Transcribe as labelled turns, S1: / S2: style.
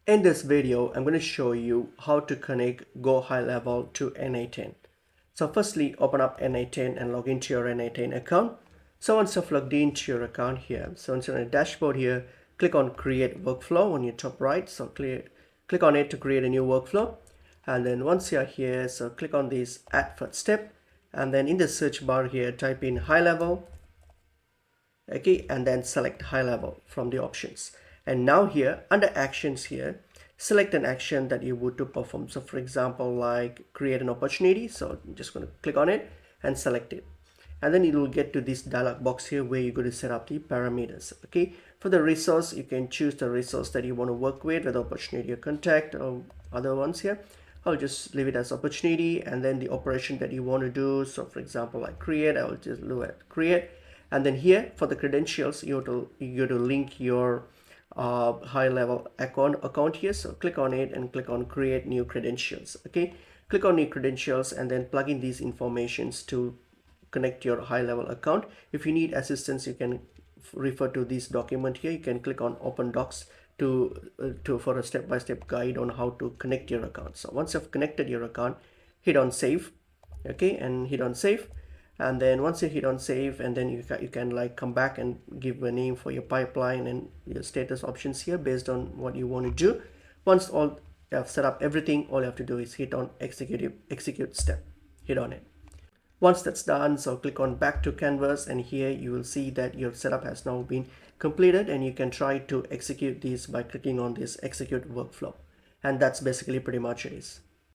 S1: In this video, I'm going to show you how to connect GoHighLevel to N8N. So firstly, open up N8N and log into your N8N account. So once you've logged into your account here, so once you're on the dashboard here, click on Create Workflow on your top right. So click on it to create a new workflow. And then once you're here, so click on this Add First Step. And then in the search bar here, type in High Level. Okay, and then select High Level from the options. And now here under actions here, select an action that you would to perform. So for example, like create an opportunity. So I'm just going to click on it and select it. And then it will get to this dialog box here where you're going to set up the parameters. Okay, for the resource, you can choose the resource that you want to work with, whether opportunity or contact or other ones here. I'll just leave it as opportunity, and then the operation that you want to do. So for example, like create, I will just look at create. And then here for the credentials, you have to link your high level account here. So click on it and click on create new credentials. Okay, click on new credentials and then plug in these informations to connect your high level account. If you need assistance, you can refer to this document here. You can click on open docs for a step-by-step guide on how to connect your account. So once you've connected your account, hit on save. Okay, and hit on save. And then once you hit on save, and then you can like come back and give a name for your pipeline and your status options here based on what you want to do. Once all you have set up everything, all you have to do is hit on execute step, hit on it. Once that's done, so click on back to canvas, and here you will see that your setup has now been completed, and you can try to execute this by clicking on this execute workflow. And that's basically pretty much it is.